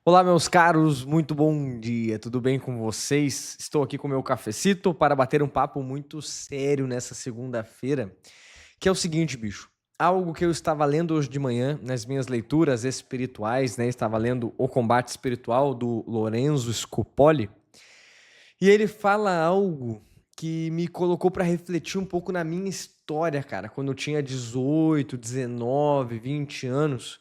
Olá, meus caros, muito bom dia, tudo bem com vocês? Estou aqui com meu cafecito para bater um papo muito sério nessa segunda-feira, que é o seguinte, bicho. Algo que eu estava lendo hoje de manhã nas minhas leituras espirituais, né? Estava lendo O Combate Espiritual do Lorenzo Scupoli, e ele fala algo que me colocou para refletir um pouco na minha história, cara, quando eu tinha 18, 19, 20 anos.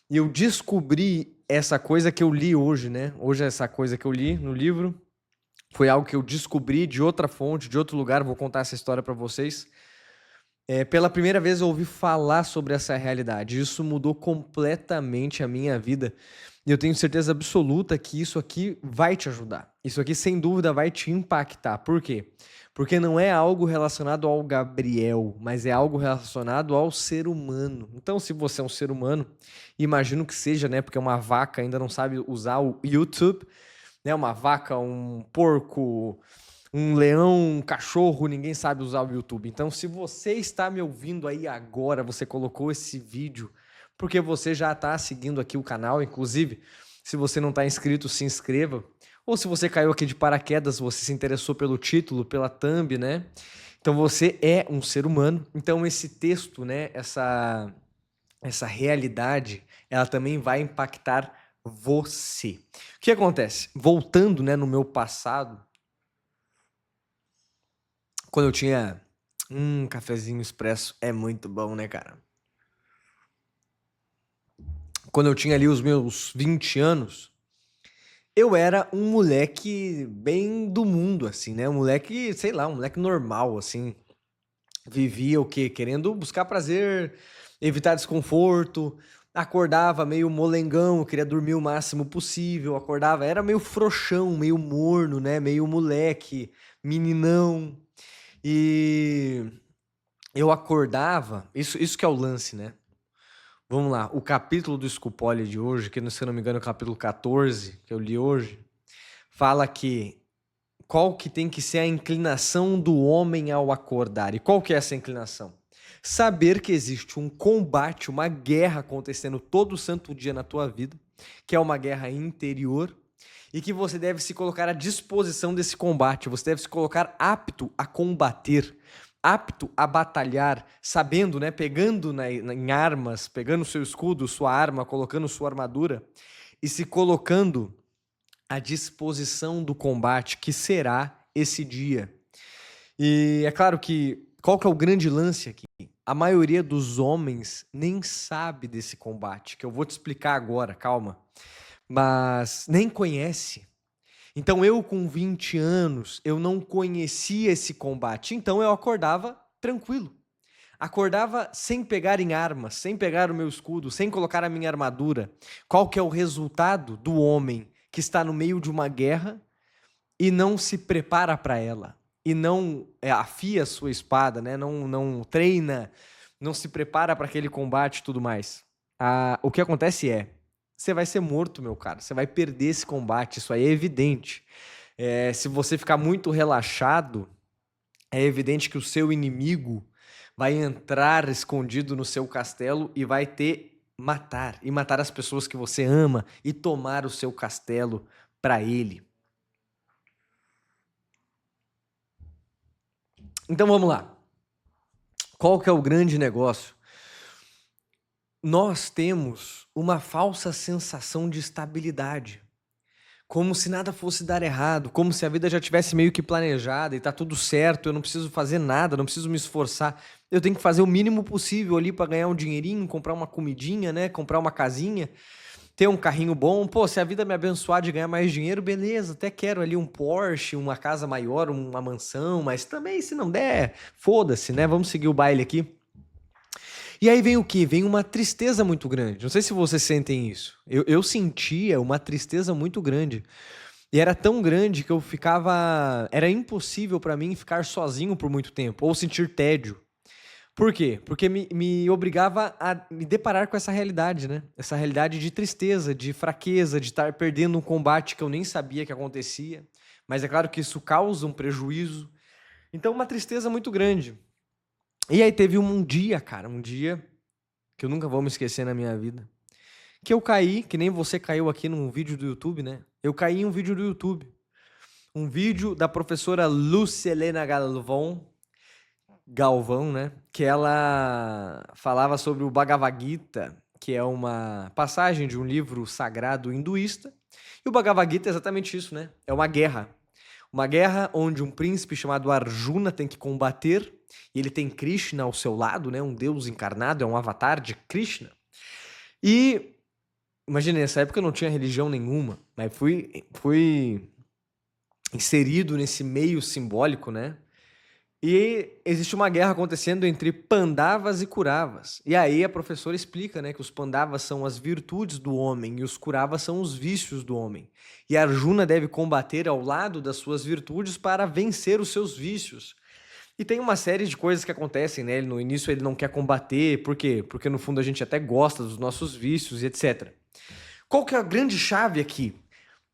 E eu descobri essa coisa que eu li hoje, né? Hoje essa coisa que eu li no livro foi algo que eu descobri de outra fonte, de outro lugar. Vou contar essa história para vocês. Pela primeira vez eu ouvi falar sobre essa realidade. Isso mudou completamente a minha vida. E eu tenho certeza absoluta que isso aqui vai te ajudar. Isso aqui, sem dúvida, vai te impactar. Por quê? Porque não é algo relacionado ao Gabriel, mas é algo relacionado ao ser humano. Então, se você é um ser humano, imagino que seja, né? Porque uma vaca ainda não sabe usar o YouTube, né? Uma vaca, um porco, um leão, um cachorro, ninguém sabe usar o YouTube. Então, se você está me ouvindo aí agora, você colocou esse vídeo, porque você já está seguindo aqui o canal, inclusive, se você não está inscrito, se inscreva. Ou se você caiu aqui de paraquedas, você se interessou pelo título, pela thumb, né? Então você é um ser humano. Então esse texto, né, essa realidade, ela também vai impactar você. O que acontece? Voltando, né, no meu passado, quando eu tinha cafezinho expresso é muito bom, né, cara? Quando eu tinha ali os meus 20 anos, eu era um moleque bem do mundo, assim, né? Um moleque, sei lá, um moleque normal, assim. Vivia o quê? Querendo buscar prazer, evitar desconforto, acordava meio molengão, queria dormir o máximo possível, acordava, era meio frouxão, meio morno, né? Meio moleque, meninão. E eu acordava, isso que é o lance, né? Vamos lá, o capítulo do Scupoli de hoje, que se eu não me engano é o capítulo 14, que eu li hoje, fala que qual que tem que ser a inclinação do homem ao acordar. E qual que é essa inclinação? Saber que existe um combate, uma guerra acontecendo todo santo dia na tua vida, que é uma guerra interior, e que você deve se colocar à disposição desse combate, você deve se colocar apto a combater, apto a batalhar, sabendo, né, pegando em armas, pegando seu escudo, sua arma, colocando sua armadura e se colocando à disposição do combate que será esse dia. E é claro que qual que é o grande lance aqui? A maioria dos homens nem sabe desse combate, que eu vou te explicar agora, calma, mas nem conhece. Então eu com 20 anos, eu não conhecia esse combate, então eu acordava tranquilo. Acordava sem pegar em armas, sem pegar o meu escudo, sem colocar a minha armadura. Qual que é o resultado do homem que está no meio de uma guerra e não se prepara para ela? E não afia a sua espada, né? Não treina, não se prepara para aquele combate e tudo mais. O que acontece é, você vai ser morto, meu cara. Você vai perder esse combate, isso aí é evidente. Se você ficar muito relaxado, é evidente que o seu inimigo vai entrar escondido no seu castelo e vai te matar, e matar as pessoas que você ama e tomar o seu castelo para ele. Então vamos lá. Qual que é o grande negócio? Nós temos uma falsa sensação de estabilidade. Como se nada fosse dar errado, como se a vida já tivesse meio que planejada e tá tudo certo, eu não preciso fazer nada, não preciso me esforçar. Eu tenho que fazer o mínimo possível ali para ganhar um dinheirinho, comprar uma comidinha, né, comprar uma casinha, ter um carrinho bom. Pô, se a vida me abençoar de ganhar mais dinheiro, beleza, até quero ali um Porsche, uma casa maior, uma mansão, mas também se não der, foda-se, né? Vamos seguir o baile aqui. E aí vem o quê? Vem uma tristeza muito grande. Não sei se vocês sentem isso. Eu sentia uma tristeza muito grande. E era tão grande que eu ficava. Era impossível para mim ficar sozinho por muito tempo, ou sentir tédio. Por quê? Porque me obrigava a me deparar com essa realidade, né? Essa realidade de tristeza, de fraqueza, de estar perdendo um combate que eu nem sabia que acontecia. Mas é claro que isso causa um prejuízo. Então, uma tristeza muito grande. E aí teve um dia, cara, um dia que eu nunca vou me esquecer na minha vida, que eu caí, que nem você caiu aqui num vídeo do YouTube, né? Eu caí em um vídeo do YouTube. Um vídeo da professora Lúcia Helena Galvão, né? Que ela falava sobre o Bhagavad Gita, que é uma passagem de um livro sagrado hinduísta. E o Bhagavad Gita é exatamente isso, né? É uma guerra. Uma guerra onde um príncipe chamado Arjuna tem que combater, e ele tem Krishna ao seu lado, né? Um deus encarnado, é um avatar de Krishna. E imagina, nessa época eu não tinha religião nenhuma, mas fui inserido nesse meio simbólico, né? E existe uma guerra acontecendo entre Pandavas e Kuravas. E aí a professora explica, né, que os Pandavas são as virtudes do homem e os Kuravas são os vícios do homem. E Arjuna deve combater ao lado das suas virtudes para vencer os seus vícios. E tem uma série de coisas que acontecem, né? No início ele não quer combater, por quê? Porque no fundo a gente até gosta dos nossos vícios e etc. Qual que é a grande chave aqui?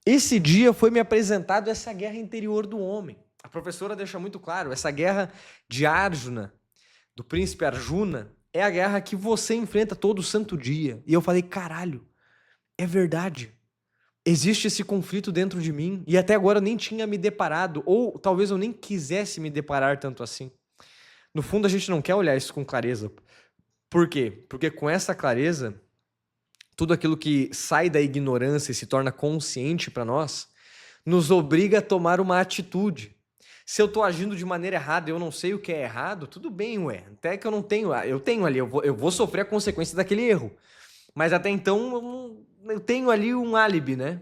Esse dia foi me apresentado essa guerra interior do homem. A professora deixa muito claro, essa guerra de Arjuna, do príncipe Arjuna, é a guerra que você enfrenta todo santo dia. E eu falei, caralho, é verdade. Existe esse conflito dentro de mim e até agora eu nem tinha me deparado, ou talvez eu nem quisesse me deparar tanto assim. No fundo, a gente não quer olhar isso com clareza. Por quê? Porque com essa clareza, tudo aquilo que sai da ignorância e se torna consciente para nós, nos obriga a tomar uma atitude. Se eu tô agindo de maneira errada e eu não sei o que é errado, tudo bem, ué. Até que eu tenho ali, eu vou sofrer a consequência daquele erro. Mas até então eu tenho ali um álibi, né?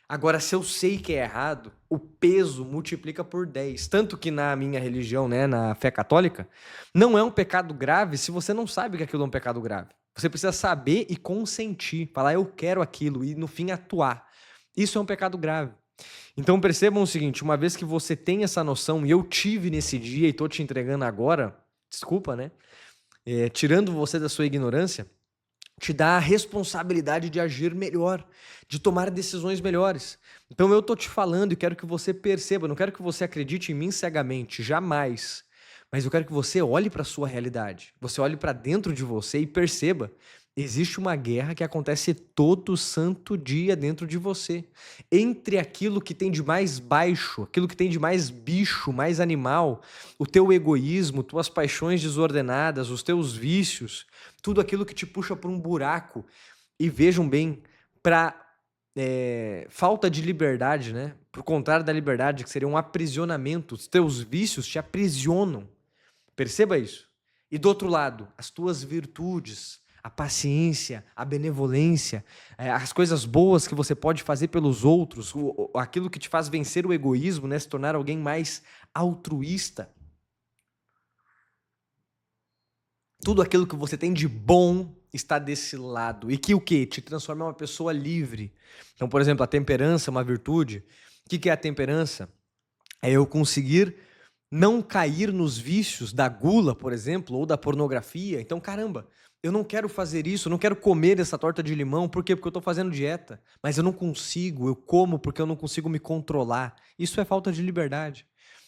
Agora, se eu sei que é errado, o peso multiplica por 10. Tanto que na minha religião, né, na fé católica, não é um pecado grave se você não sabe que aquilo é um pecado grave. Você precisa saber e consentir, falar eu quero aquilo e no fim atuar. Isso é um pecado grave. Então percebam o seguinte, uma vez que você tem essa noção, e eu tive nesse dia e tô te entregando agora, desculpa, né? Tirando você da sua ignorância, te dá a responsabilidade de agir melhor, de tomar decisões melhores. Então eu tô te falando e quero que você perceba, não quero que você acredite em mim cegamente, jamais. Mas eu quero que você olhe para a sua realidade, você olhe para dentro de você e perceba, existe uma guerra que acontece todo santo dia dentro de você. Entre aquilo que tem de mais baixo, aquilo que tem de mais bicho, mais animal, o teu egoísmo, tuas paixões desordenadas, os teus vícios, tudo aquilo que te puxa para um buraco. E vejam bem, para falta de liberdade, né? Pro contrário da liberdade, que seria um aprisionamento, os teus vícios te aprisionam. Perceba isso. E do outro lado, as tuas virtudes, a paciência, a benevolência, as coisas boas que você pode fazer pelos outros, aquilo que te faz vencer o egoísmo, né? Se tornar alguém mais altruísta. Tudo aquilo que você tem de bom está desse lado. E que o quê? Te transforma em uma pessoa livre. Então, por exemplo, a temperança é uma virtude. O que é a temperança? É eu conseguir não cair nos vícios da gula, por exemplo, ou da pornografia. Então, caramba, eu não quero fazer isso, eu não quero comer essa torta de limão. Por quê? Porque eu estou fazendo dieta. Mas eu não consigo, eu como porque eu não consigo me controlar. Isso é falta de liberdade.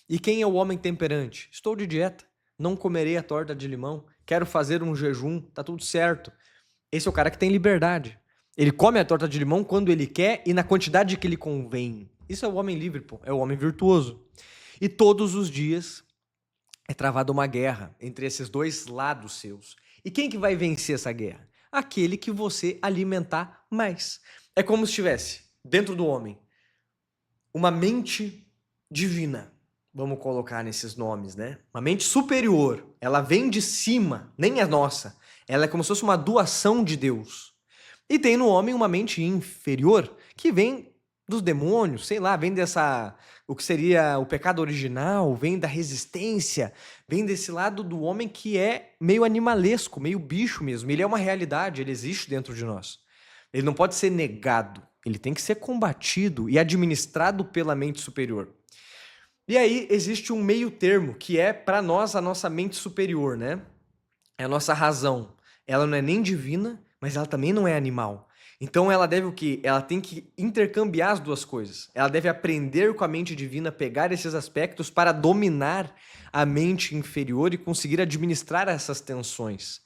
E quem é o homem temperante? Estou de dieta, não comerei a torta de limão, quero fazer um jejum, tá tudo certo. Esse é o cara que tem liberdade. Ele come a torta de limão quando ele quer e na quantidade que lhe convém. Isso é o homem livre, pô. É o homem virtuoso. E todos os dias é travada uma guerra entre esses dois lados seus. E quem que vai vencer essa guerra? Aquele que você alimentar mais. É como se tivesse dentro do homem uma mente divina. Vamos colocar nesses nomes, né? Uma mente superior. Ela vem de cima, nem é nossa. Ela é como se fosse uma doação de Deus. E tem no homem uma mente inferior que vem dos demônios, sei lá, vem dessa, o que seria o pecado original, vem da resistência, vem desse lado do homem que é meio animalesco, meio bicho mesmo. Ele é uma realidade, ele existe dentro de nós. Ele não pode ser negado, ele tem que ser combatido e administrado pela mente superior. E aí existe um meio termo, que é para nós a nossa mente superior, né? É a nossa razão. Ela não é nem divina, mas ela também não é animal. Então ela deve o quê? Ela tem que intercambiar as duas coisas. Ela deve aprender com a mente divina, pegar esses aspectos para dominar a mente inferior e conseguir administrar essas tensões.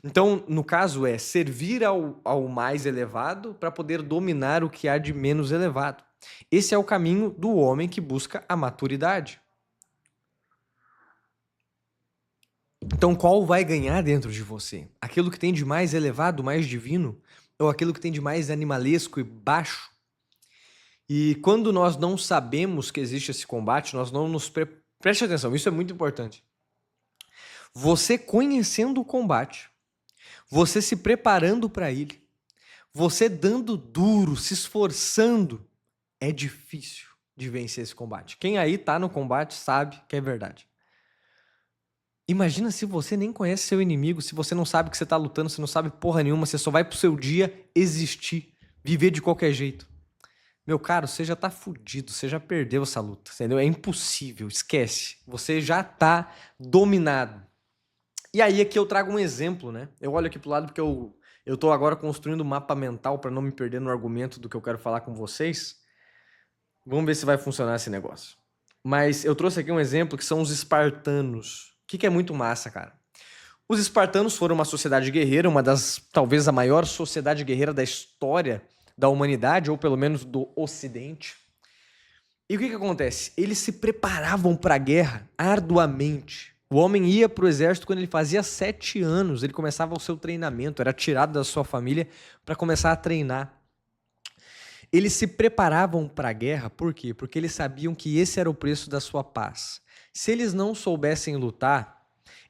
Então, no caso, é servir ao mais elevado para poder dominar o que há de menos elevado. Esse é o caminho do homem que busca a maturidade. Então, qual vai ganhar dentro de você? Aquilo que tem de mais elevado, mais divino, ou aquilo que tem de mais animalesco e baixo? E quando nós não sabemos que existe esse combate, nós não nos preste atenção, isso é muito importante. Você conhecendo o combate, você se preparando para ele, você dando duro, se esforçando, é difícil de vencer esse combate. Quem aí tá no combate sabe que é verdade. Imagina se você nem conhece seu inimigo, se você não sabe que você tá lutando, você não sabe porra nenhuma, você só vai pro seu dia existir, viver de qualquer jeito. Meu caro, você já tá fudido, você já perdeu essa luta, entendeu? É impossível, esquece. Você já tá dominado. E aí aqui eu trago um exemplo, né? Eu olho aqui pro lado porque eu tô agora construindo um mapa mental para não me perder no argumento do que eu quero falar com vocês. Vamos ver se vai funcionar esse negócio. Mas eu trouxe aqui um exemplo que são os espartanos. O que é muito massa, cara? Os espartanos foram uma sociedade guerreira, uma das, talvez a maior sociedade guerreira da história da humanidade, ou pelo menos do Ocidente. E o que acontece? Eles se preparavam para a guerra arduamente. O homem ia para o exército quando ele fazia 7 anos, ele começava o seu treinamento, era tirado da sua família para começar a treinar. Eles se preparavam para a guerra, por quê? Porque eles sabiam que esse era o preço da sua paz. Se eles não soubessem lutar,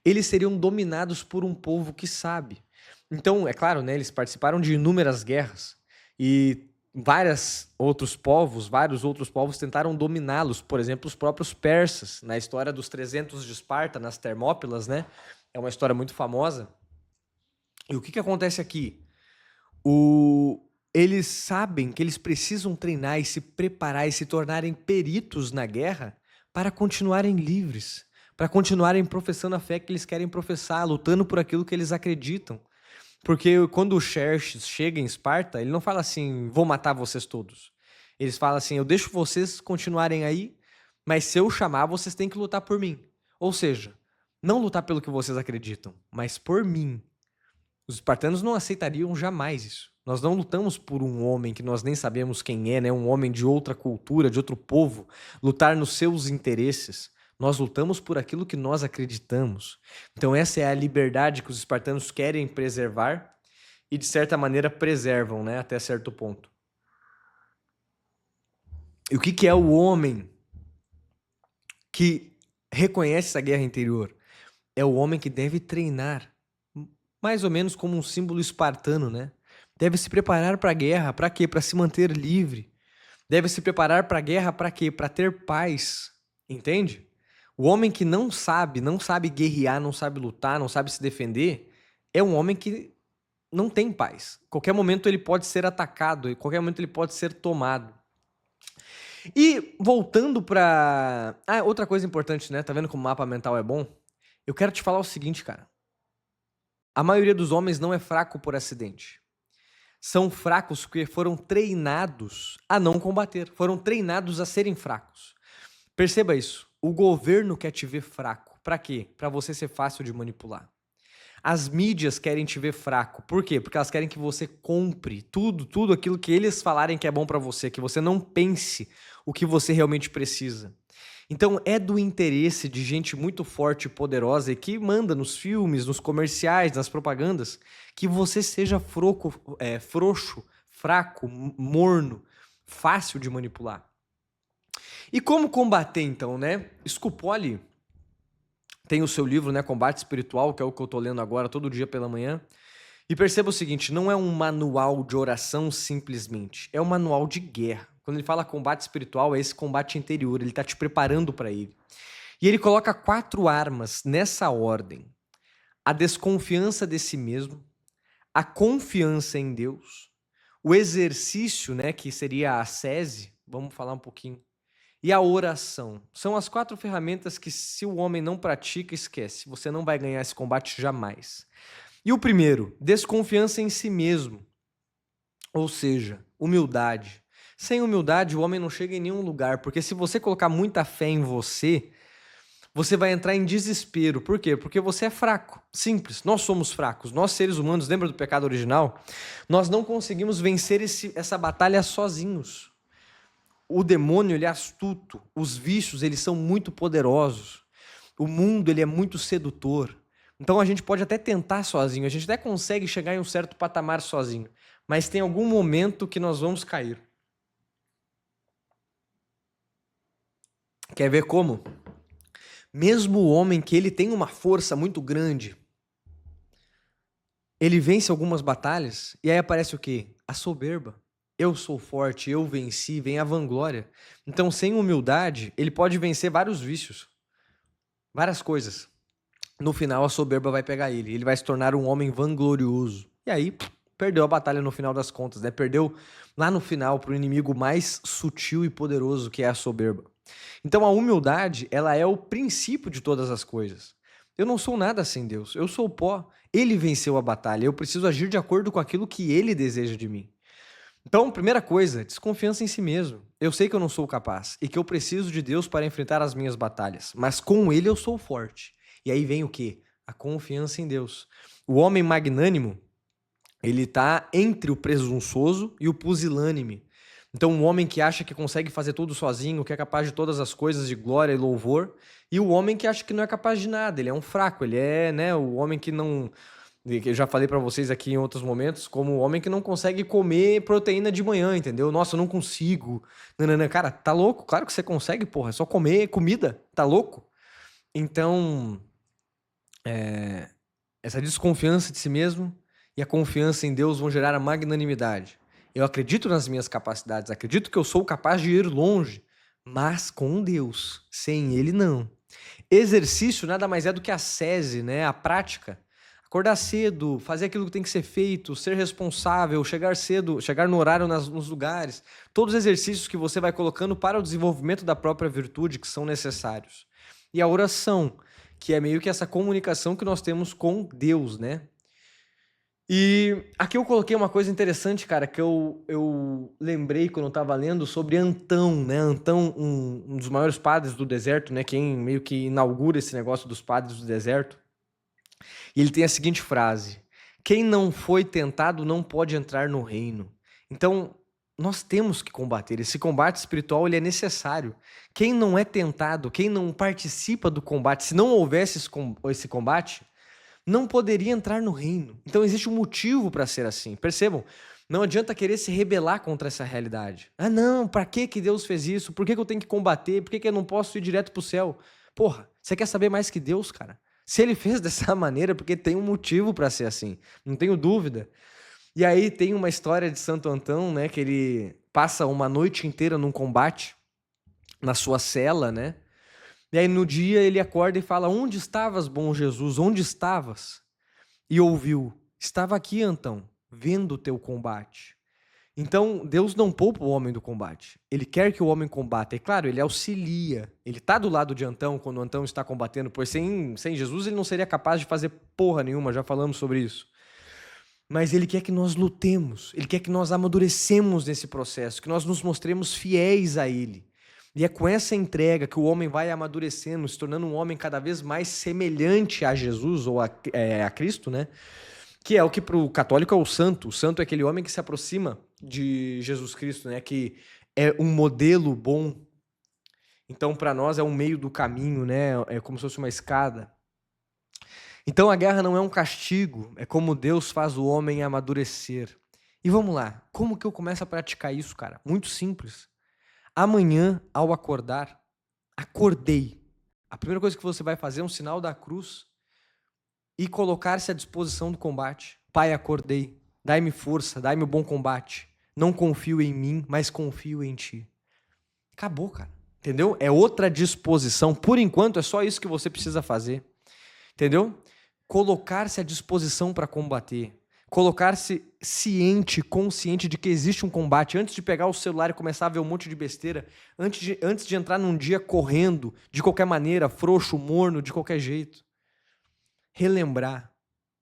eles seriam dominados por um povo que sabe. Então, é claro, né, eles participaram de inúmeras guerras e vários outros povos tentaram dominá-los. Por exemplo, os próprios persas, na história dos 300 de Esparta, nas Termópilas, né? É uma história muito famosa. E o que acontece aqui? Eles sabem que eles precisam treinar e se preparar e se tornarem peritos na guerra para continuarem livres, para continuarem professando a fé que eles querem professar, lutando por aquilo que eles acreditam. Porque quando o Xerxes chega em Esparta, ele não fala assim, vou matar vocês todos. Eles falam assim, eu deixo vocês continuarem aí, mas se eu chamar, vocês têm que lutar por mim. Ou seja, não lutar pelo que vocês acreditam, mas por mim. Os espartanos não aceitariam jamais isso. Nós não lutamos por um homem que nós nem sabemos quem é, né? Um homem de outra cultura, de outro povo, lutar nos seus interesses. Nós lutamos por aquilo que nós acreditamos. Então essa é a liberdade que os espartanos querem preservar e de certa maneira preservam, né? Até certo ponto. E o que é o homem que reconhece essa guerra interior? É o homem que deve treinar, mais ou menos como um símbolo espartano, né? Deve se preparar para a guerra, para quê? Para se manter livre. Deve se preparar para a guerra para quê? Para ter paz, entende? O homem que não sabe guerrear, não sabe lutar, não sabe se defender, é um homem que não tem paz. Qualquer momento ele pode ser atacado, em qualquer momento ele pode ser tomado. E voltando para... outra coisa importante, né? Tá vendo como o mapa mental é bom? Eu quero te falar o seguinte, cara. A maioria dos homens não é fraco por acidente. São fracos porque foram treinados a não combater. Foram treinados a serem fracos. Perceba isso. O governo quer te ver fraco. Pra quê? Pra você ser fácil de manipular. As mídias querem te ver fraco. Por quê? Porque elas querem que você compre tudo aquilo que eles falarem que é bom pra você, que você não pense o que você realmente precisa. Então é do interesse de gente muito forte e poderosa e que manda nos filmes, nos comerciais, nas propagandas, que você seja frouxo, fraco, morno, fácil de manipular. E como combater então, né? Scupoli tem o seu livro, né, Combate Espiritual, que é o que eu tô lendo agora todo dia pela manhã. E perceba o seguinte, não é um manual de oração simplesmente, é um manual de guerra. Quando ele fala combate espiritual, é esse combate interior, ele está te preparando para ele. E ele coloca 4 armas nessa ordem. A desconfiança de si mesmo, a confiança em Deus, o exercício, né, que seria a ascese, vamos falar um pouquinho, e a oração. São as 4 ferramentas que se o homem não pratica, esquece. Você não vai ganhar esse combate jamais. E o primeiro, desconfiança em si mesmo. Ou seja, humildade. Sem humildade, o homem não chega em nenhum lugar, porque se você colocar muita fé em você, você vai entrar em desespero. Por quê? Porque você é fraco. Simples. Nós somos fracos. Nós, seres humanos, lembra do pecado original? Nós não conseguimos vencer essa batalha sozinhos. O demônio, ele é astuto. Os vícios, eles são muito poderosos. O mundo, ele é muito sedutor. Então a gente pode até tentar sozinho. A gente até consegue chegar em um certo patamar sozinho. Mas tem algum momento que nós vamos cair. Quer ver como? Mesmo o homem que ele tem uma força muito grande, ele vence algumas batalhas e aí aparece o quê? A soberba. Eu sou forte, eu venci, vem a vanglória. Então, sem humildade, ele pode vencer vários vícios, várias coisas. No final, a soberba vai pegar ele. Ele vai se tornar um homem vanglorioso. E aí, perdeu a batalha no final das contas, né? Perdeu lá no final para o inimigo mais sutil e poderoso, que é a soberba. Então a humildade, ela é o princípio de todas as coisas. Eu não sou nada sem Deus, eu sou o pó. Ele venceu a batalha, eu preciso agir de acordo com aquilo que ele deseja de mim. Então, primeira coisa, desconfiança em si mesmo. Eu sei que eu não sou capaz e que eu preciso de Deus para enfrentar as minhas batalhas, mas com ele eu sou forte. E aí vem o quê? A confiança em Deus. O homem magnânimo, ele está entre o presunçoso e o pusilânime. Então, um homem que acha que consegue fazer tudo sozinho, que é capaz de todas as coisas de glória e louvor, e o homem que acha que não é capaz de nada, ele é um fraco, ele é, né, o homem que não... que eu já falei pra vocês aqui em outros momentos, como o homem que não consegue comer proteína de manhã, entendeu? Nossa, eu não consigo. Não. Cara, tá louco? Claro que você consegue, porra, é só comer comida, tá louco? Então, essa desconfiança de si mesmo e a confiança em Deus vão gerar a magnanimidade. Eu acredito nas minhas capacidades, acredito que eu sou capaz de ir longe, mas com Deus, sem Ele não. Exercício nada mais é do que a sese, né? A prática. Acordar cedo, fazer aquilo que tem que ser feito, ser responsável, chegar cedo, chegar no horário nos lugares. Todos os exercícios que você vai colocando para o desenvolvimento da própria virtude que são necessários. E a oração, que é meio que essa comunicação que nós temos com Deus, né? E aqui eu coloquei uma coisa interessante, cara, que eu lembrei quando eu tava lendo sobre Antão, né? Antão, um dos maiores padres do deserto, né? Quem meio que inaugura esse negócio dos padres do deserto. E ele tem a seguinte frase: quem não foi tentado não pode entrar no reino. Então, nós temos que combater. Esse combate espiritual, ele é necessário. Quem não é tentado, quem não participa do combate, se não houvesse esse combate, não poderia entrar no reino. Então existe um motivo para ser assim. Percebam, não adianta querer se rebelar contra essa realidade. Ah, não, para que Deus fez isso? Por que eu tenho que combater? Por que eu não posso ir direto pro céu? Porra, você quer saber mais que Deus, cara? Se ele fez dessa maneira, porque tem um motivo para ser assim. Não tenho dúvida. E aí tem uma história de Santo Antão, né, que ele passa uma noite inteira num combate na sua cela, né? E aí no dia ele acorda e fala: onde estavas, bom Jesus? Onde estavas? E ouviu: estava aqui, Antão, vendo o teu combate. Então, Deus não poupa o homem do combate. Ele quer que o homem combata. E claro, ele auxilia. Ele está do lado de Antão quando Antão está combatendo, pois sem Jesus ele não seria capaz de fazer porra nenhuma, já falamos sobre isso. Mas ele quer que nós lutemos, ele quer que nós amadurecemos nesse processo, que nós nos mostremos fiéis a ele. E é com essa entrega que o homem vai amadurecendo, se tornando um homem cada vez mais semelhante a Jesus ou a Cristo, né? Que é o que para o católico é o santo. O santo é aquele homem que se aproxima de Jesus Cristo, né? Que é um modelo bom. Então, para nós é um meio do caminho, né? É como se fosse uma escada. Então, a guerra não é um castigo, é como Deus faz o homem amadurecer. E vamos lá, como que eu começo a praticar isso, cara? Muito simples. Amanhã, ao acordar, acordei. A primeira coisa que você vai fazer é um sinal da cruz e colocar-se à disposição do combate. Pai, acordei. Dai-me força, dai-me o bom combate. Não confio em mim, mas confio em ti. Acabou, cara. Entendeu? É outra disposição. Por enquanto, é só isso que você precisa fazer. Entendeu? Colocar-se à disposição para combater. Colocar-se ciente, consciente de que existe um combate. Antes de pegar o celular e começar a ver um monte de besteira. Antes de entrar num dia correndo, de qualquer maneira, frouxo, morno, de qualquer jeito. Relembrar.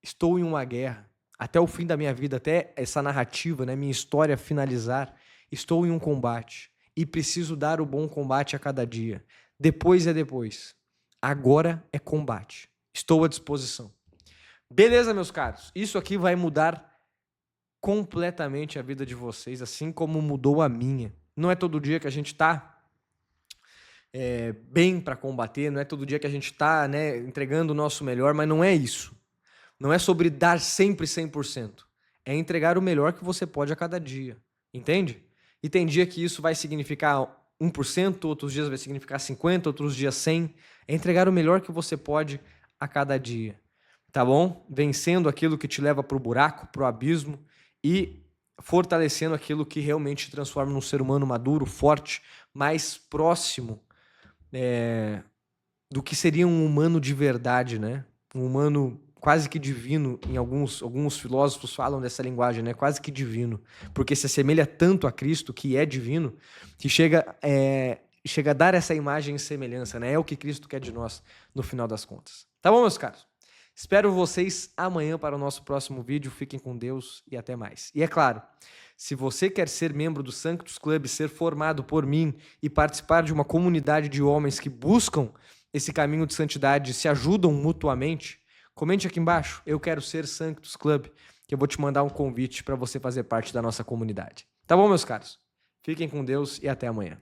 Estou em uma guerra. Até o fim da minha vida, até essa narrativa, né, minha história finalizar, estou em um combate. E preciso dar o bom combate a cada dia. Depois é depois. Agora é combate. Estou à disposição. Beleza, meus caros? Isso aqui vai mudar completamente a vida de vocês, assim como mudou a minha. Não é todo dia que a gente tá bem para combater, não é todo dia que a gente tá, né, entregando o nosso melhor, mas não é isso. Não é sobre dar sempre 100%. É entregar o melhor que você pode a cada dia. Entende? E tem dia que isso vai significar 1%, outros dias vai significar 50%, outros dias 100%. É entregar o melhor que você pode a cada dia. Tá bom? Vencendo aquilo que te leva pro buraco, pro abismo e fortalecendo aquilo que realmente te transforma num ser humano maduro, forte, mais próximo do que seria um humano de verdade, né? Um humano quase que divino, em alguns filósofos falam dessa linguagem, né? Quase que divino, porque se assemelha tanto a Cristo, que é divino, que chega a dar essa imagem e semelhança, né? É o que Cristo quer de nós, no final das contas. Tá bom, meus caros? Espero vocês amanhã para o nosso próximo vídeo. Fiquem com Deus e até mais. E é claro, se você quer ser membro do Sanctus Club, ser formado por mim e participar de uma comunidade de homens que buscam esse caminho de santidade, se ajudam mutuamente, comente aqui embaixo, eu quero ser Sanctus Club, que eu vou te mandar um convite para você fazer parte da nossa comunidade. Tá bom, meus caros? Fiquem com Deus e até amanhã.